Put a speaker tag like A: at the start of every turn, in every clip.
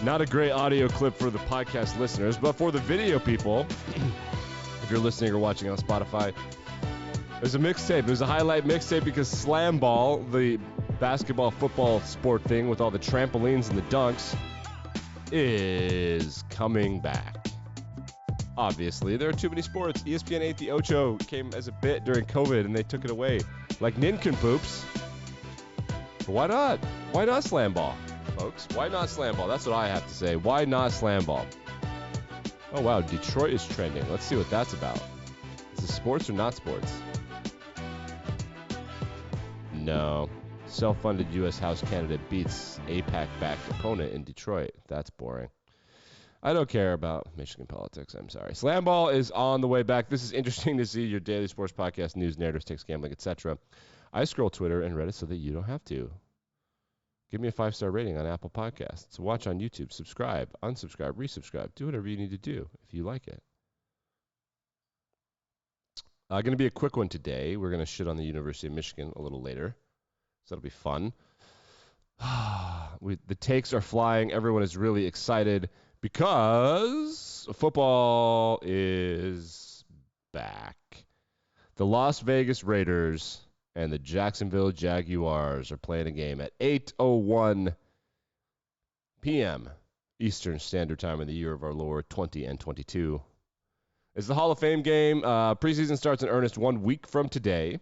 A: Not a great audio clip for the podcast listeners, but for the video people, if you're listening or watching on Spotify, there's a mixtape. There's a highlight mixtape because Slamball, the basketball football sport thing with all the trampolines and the dunks, is coming back. Obviously, there are too many sports. ESPN 8 The Ocho came as a bit during COVID, and they took it away. Like nincompoops. But why not? Why not Slamball, folks? Why not Slamball? That's what I have to say. Why not Slamball? Oh, wow. Detroit is trending. Let's see what that's about. Is it sports or not sports? No. Self-funded U.S. House candidate beats APAC-backed opponent in Detroit. That's boring. I don't care about Michigan politics. I'm sorry. Slamball is on the way back. This is interesting to see. Your daily sports podcast, news, narratives, takes, gambling, etc. I scroll Twitter and Reddit so that you don't have to. Give me a 5-star rating on Apple Podcasts. Watch on YouTube. Subscribe, unsubscribe, resubscribe. Do whatever you need to do if you like it. Going to be a quick one today. We're going to shit on the University of Michigan a little later. So that'll be fun. The takes are flying. Everyone is really excited because football is back. The Las Vegas Raiders and the Jacksonville Jaguars are playing a game at 8:01 p.m. Eastern Standard Time in the year of our Lord 2022. It's the Hall of Fame game. Preseason starts in earnest 1 week from today.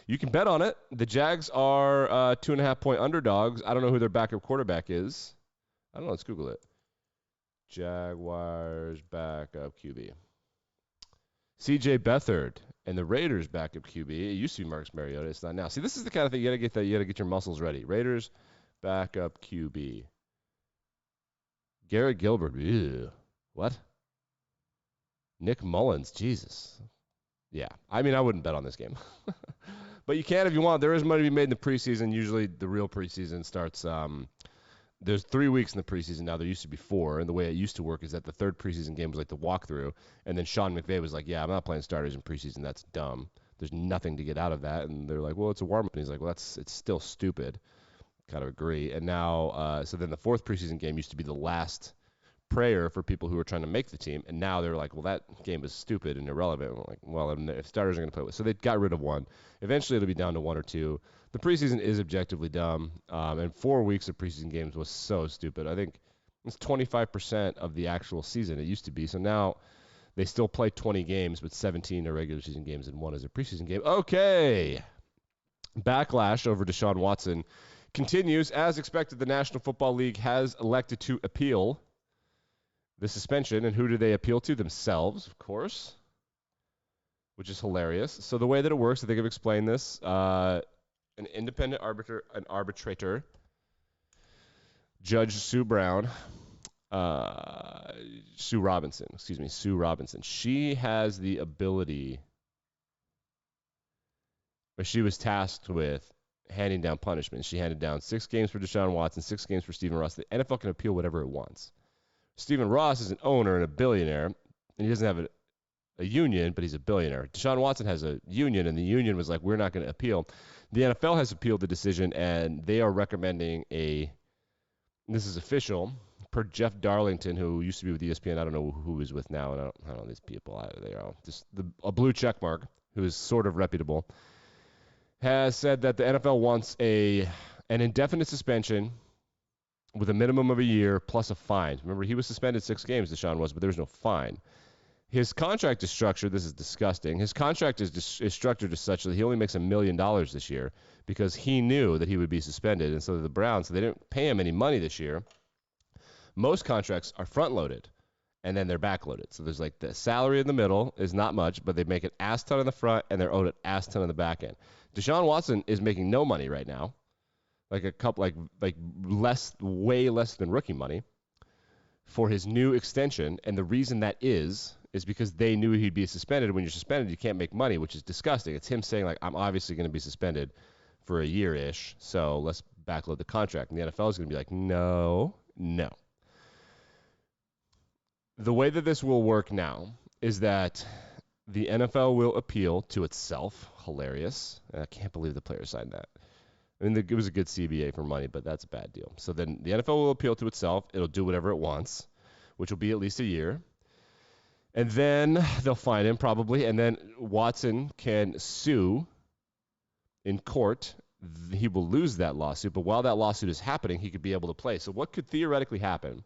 A: You can bet on it. The Jags are 2.5-point underdogs. I don't know who their backup quarterback is. I don't know. Let's Google it. Jaguars backup QB. C.J. Beathard and the Raiders backup QB. It used to be Marcus Mariota. It's not now. See, this is the kind of thing you got to get your muscles ready. Raiders backup QB. Garrett Gilbert. Ew. What? Nick Mullins. Jesus. Yeah. I mean, I wouldn't bet on this game. But you can if you want. There is money to be made in the preseason. Usually the real preseason starts there's 3 weeks in the preseason now. There used to be 4, and the way it used to work is that the third preseason game was like the walkthrough, and then Sean McVay was like, yeah, I'm not playing starters in preseason. That's dumb. There's nothing to get out of that. And they're like, well, it's a warm-up. And he's like, well, it's still stupid. Kind of agree. And now, so then the fourth preseason game used to be the last prayer for people who were trying to make the team, and now they're like, well, that game is stupid and irrelevant. And we're like, well, if starters are going to play with, so they got rid of 1. Eventually, it'll be down to 1 or 2. The preseason is objectively dumb, and 4 weeks of preseason games was so stupid. I think it's 25% of the actual season. It used to be. So now they still play 20 games, but 17 are regular season games and 1 is a preseason game. Okay. Backlash over Deshaun Watson continues. As expected, the National Football League has elected to appeal the suspension. And who do they appeal to? Themselves, of course, which is hilarious. So the way that it works, I think I've explained this, an independent arbitrator, Judge Sue Robinson. She has the ability, or she was tasked with handing down punishment. She handed down 6 games for Deshaun Watson, 6 games for Stephen Ross. The NFL can appeal whatever it wants. Stephen Ross is an owner and a billionaire, and he doesn't have a union, but he's a billionaire. Deshaun Watson has a union, and the union was like, we're not going to appeal. The NFL has appealed the decision, and they are recommending this is official, per Jeff Darlington, who used to be with ESPN. I don't know who he's with now. I don't know these people. They are just a blue check mark, who is sort of reputable, has said that the NFL wants an indefinite suspension with a minimum of a year plus a fine. Remember, he was suspended 6 games, Deshaun was, but there was no fine. His contract is structured, this is disgusting, his contract is structured as such that he only makes $1 million this year because he knew that he would be suspended. And so the Browns, they didn't pay him any money this year. Most contracts are front-loaded, and then they're back-loaded. So there's like the salary in the middle is not much, but they make an ass ton in the front, and they're owed an ass ton in the back end. Deshaun Watson is making no money right now. Like a couple, way less than rookie money for his new extension. And the reason that is because they knew he'd be suspended. When you're suspended, you can't make money, which is disgusting. It's him saying, like, I'm obviously going to be suspended for a year-ish, so let's backload the contract. And the NFL is going to be like, no. The way that this will work now is that the NFL will appeal to itself. Hilarious. I can't believe the player signed that. I mean, it was a good CBA for money, but that's a bad deal. So then the NFL will appeal to itself. It'll do whatever it wants, which will be at least a year. And then they'll fine him probably. And then Watson can sue in court. He will lose that lawsuit. But while that lawsuit is happening, he could be able to play. So what could theoretically happen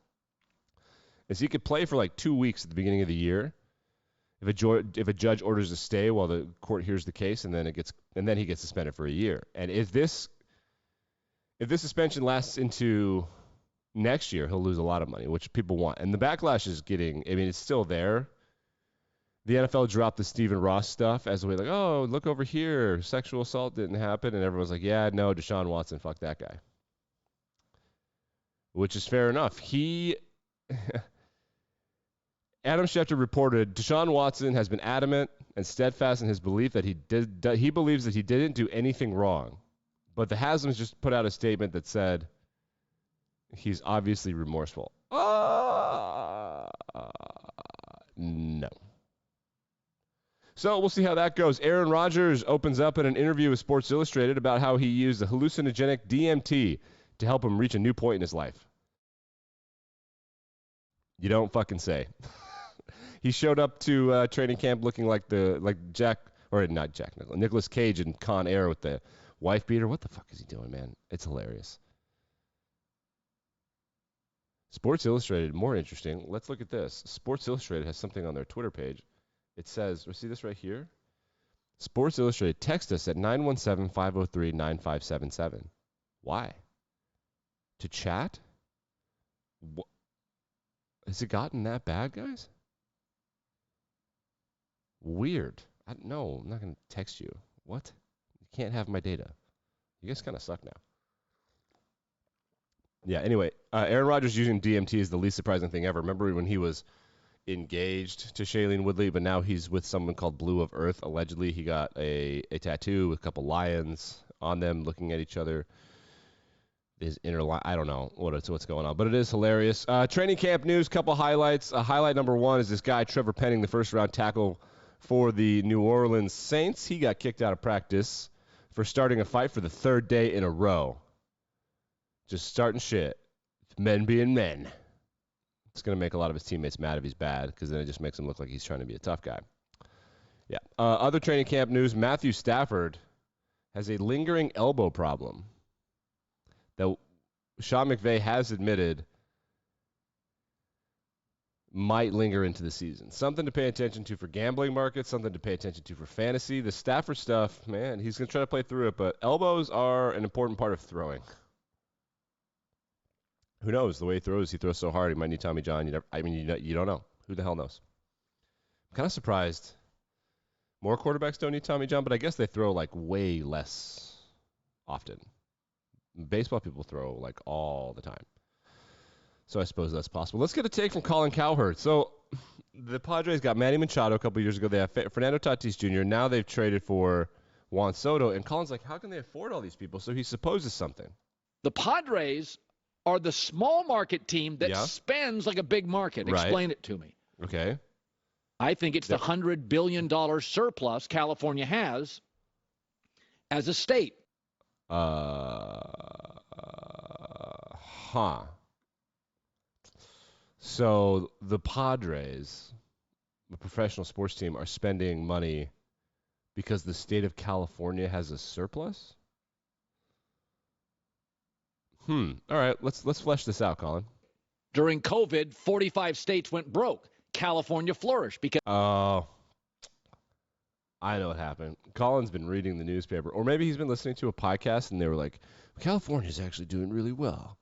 A: is he could play for like 2 weeks at the beginning of the year if a judge orders a stay while the court hears the case, and then he gets suspended for a year. And if this suspension lasts into next year, he'll lose a lot of money, which people want. And the backlash is it's still there. The NFL dropped the Stephen Ross stuff as a way like, oh, look over here, sexual assault didn't happen, and everyone's like, yeah, no, Deshaun Watson, fuck that guy. Which is fair enough. Adam Schefter reported, Deshaun Watson has been adamant and steadfast in his belief that he believes that he didn't do anything wrong. But the Haslam's just put out a statement that said he's obviously remorseful. No. So we'll see how that goes. Aaron Rodgers opens up in an interview with Sports Illustrated about how he used the hallucinogenic DMT to help him reach a new point in his life. You don't fucking say. He showed up to training camp looking like Nicolas Cage in Con Air with the wife beater. What the fuck is he doing, man? It's hilarious. Sports Illustrated, more interesting. Let's look at this. Sports Illustrated has something on their Twitter page. It says, see this right here? Sports Illustrated, text us at 917-503-9577. Why? To chat? Has it gotten that bad, guys? Weird. No, I'm not going to text you. What? You can't have my data. You guys kind of suck now. Yeah, anyway, Aaron Rodgers using DMT is the least surprising thing ever. Remember when he was engaged to Shailene Woodley, but now he's with someone called Blue of Earth. Allegedly, he got a tattoo with a couple lions on them looking at each other. His inner line, I don't know what's going on, but it is hilarious. Training camp news, couple highlights. Highlight number one is this guy, Trevor Penning, the first-round tackle for the New Orleans Saints. He got kicked out of practice for starting a fight for the third day in a row. Just starting shit. Men being men. It's going to make a lot of his teammates mad if he's bad, because then it just makes him look like he's trying to be a tough guy. Yeah. Other training camp news, Matthew Stafford has a lingering elbow problem that Sean McVay has admitted might linger into the season. Something to pay attention to for gambling markets, something to pay attention to for fantasy. The Stafford stuff, man, he's going to try to play through it, but elbows are an important part of throwing. Who knows? The way he throws so hard, he might need Tommy John. You don't know. Who the hell knows? I'm kind of surprised more quarterbacks don't need Tommy John, but I guess they throw like way less often. Baseball people throw like all the time. So I suppose that's possible. Let's get a take from Colin Cowherd. So the Padres got Manny Machado a couple years ago. They have Fernando Tatis Jr. Now they've traded for Juan Soto. And Colin's like, how can they afford all these people? So he supposes something.
B: The Padres are the small market team that spends like a big market.
A: Right.
B: Explain it to me.
A: Okay.
B: I think it's the $100 billion surplus California has as a state.
A: So the Padres, the professional sports team, are spending money because the state of California has a surplus? All right, let's flesh this out, Colin.
B: During COVID, 45 states went broke. California flourished because...
A: Oh, I know what happened. Colin's been reading the newspaper, or maybe he's been listening to a podcast, and they were like, California's actually doing really well.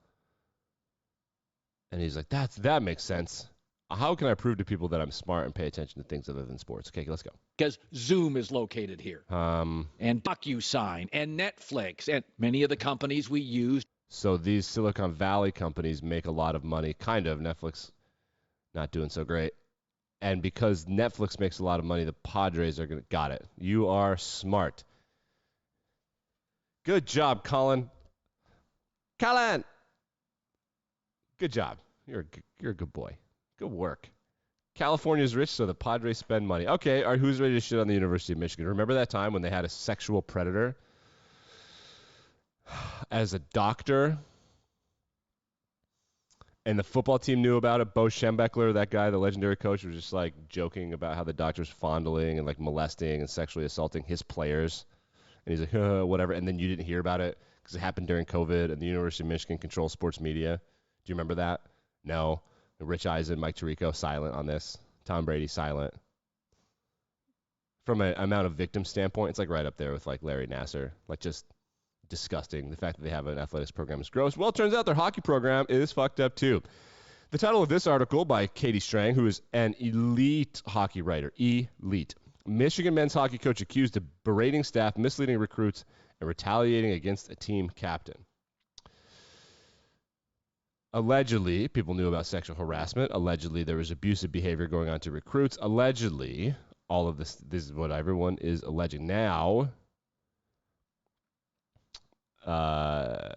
A: And he's like, that makes sense. How can I prove to people that I'm smart and pay attention to things other than sports? Okay, let's go.
B: Because Zoom is located here. And DocuSign and Netflix and many of the companies we use.
A: So these Silicon Valley companies make a lot of money, kind of. Netflix not doing so great. And because Netflix makes a lot of money, the Padres are going to... Got it. You are smart. Good job, Colin. Colin! Good job. You're a good boy. Good work. California's rich, so the Padres spend money. Okay, all right, who's ready to shit on the University of Michigan? Remember that time when they had a sexual predator as a doctor, and the football team knew about it. Bo Schembechler, that guy, the legendary coach, was just like joking about how the doctors fondling and like molesting and sexually assaulting his players. And he's like, whatever. And then you didn't hear about it because it happened during COVID, and the University of Michigan controls sports media. Do you remember that? No. Rich Eisen, Mike Tirico, silent on this. Tom Brady, silent. From an amount of victim standpoint, it's like right up there with like Larry Nassar. Like just disgusting. The fact that they have an athletics program is gross. Well, it turns out their hockey program is fucked up too. The title of this article by Katie Strang, who is an elite hockey writer, elite. Michigan men's hockey coach accused of berating staff, misleading recruits, and retaliating against a team captain. Allegedly, people knew about sexual harassment. Allegedly, there was abusive behavior going on to recruits. Allegedly, all of this is what everyone is alleging now. The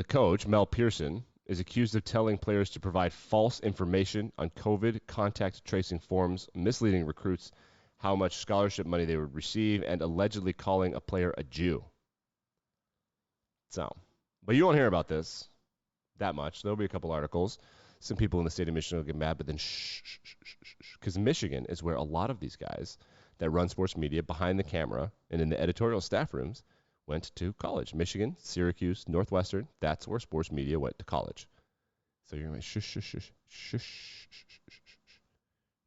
A: coach, Mel Pearson, is accused of telling players to provide false information on COVID contact tracing forms, misleading recruits how much scholarship money they would receive, and allegedly calling a player a Jew. So, but you won't hear about this that much. There'll be a couple articles. Some people in the state of Michigan will get mad, but then because Michigan is where a lot of these guys that run sports media behind the camera and in the editorial staff rooms went to college. Michigan, Syracuse, Northwestern, that's where sports media went to college. So you're going to shush, shush, shush, shush, shush,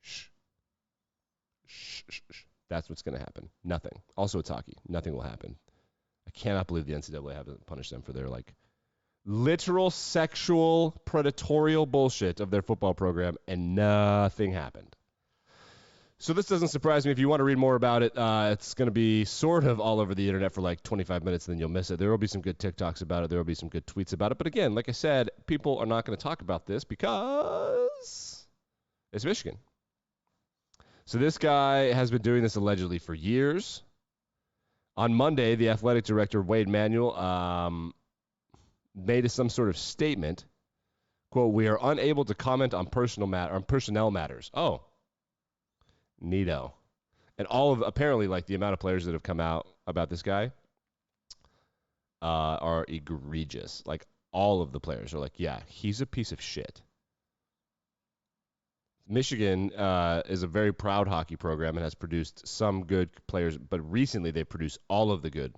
A: shush, shush. That's what's going to happen. Nothing. Also, it's hockey. Nothing will happen. I cannot believe the NCAA haven't punished them for their, like, literal sexual predatorial bullshit of their football program, and nothing happened. So this doesn't surprise me. If you want to read more about it, it's going to be sort of all over the internet for like 25 minutes, and then you'll miss it. There will be some good TikToks about it. There will be some good tweets about it. But again, like I said, people are not going to talk about this because it's Michigan. So this guy has been doing this allegedly for years. On Monday, the athletic director, Wade Manuel, made some sort of statement. Quote, "We are unable to comment on personnel matters." Oh. Neato. And apparently, like, the amount of players that have come out about this guy are egregious. Like, all of the players are like, yeah, he's a piece of shit. Michigan is a very proud hockey program and has produced some good players, but recently they produced all of the good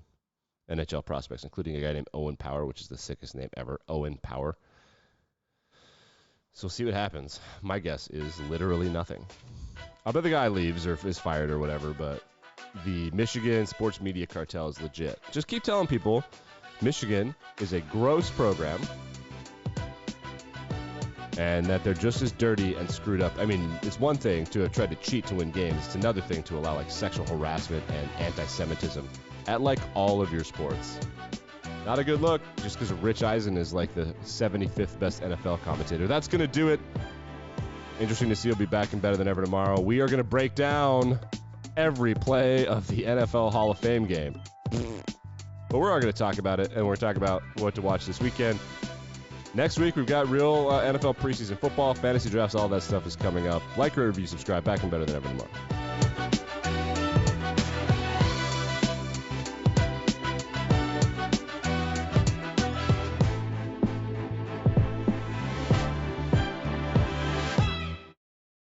A: NHL prospects, including a guy named Owen Power, which is the sickest name ever, Owen Power. So we'll see what happens. My guess is literally nothing. I bet the guy leaves or is fired or whatever, but the Michigan sports media cartel is legit. Just keep telling people Michigan is a gross program and that they're just as dirty and screwed up. I mean, it's one thing to have tried to cheat to win games. It's another thing to allow like sexual harassment and anti-Semitism at like all of your sports. Not a good look just because Rich Eisen is like the 75th best NFL commentator. That's going to do it. Interesting to see. He'll be back and better than ever tomorrow. We are going to break down every play of the NFL Hall of Fame game. But we're all going to talk about it, and we're going to talk about what to watch this weekend. Next week, we've got real NFL preseason football, fantasy drafts, all that stuff is coming up. Like, rate, review, subscribe. Back and better than ever tomorrow.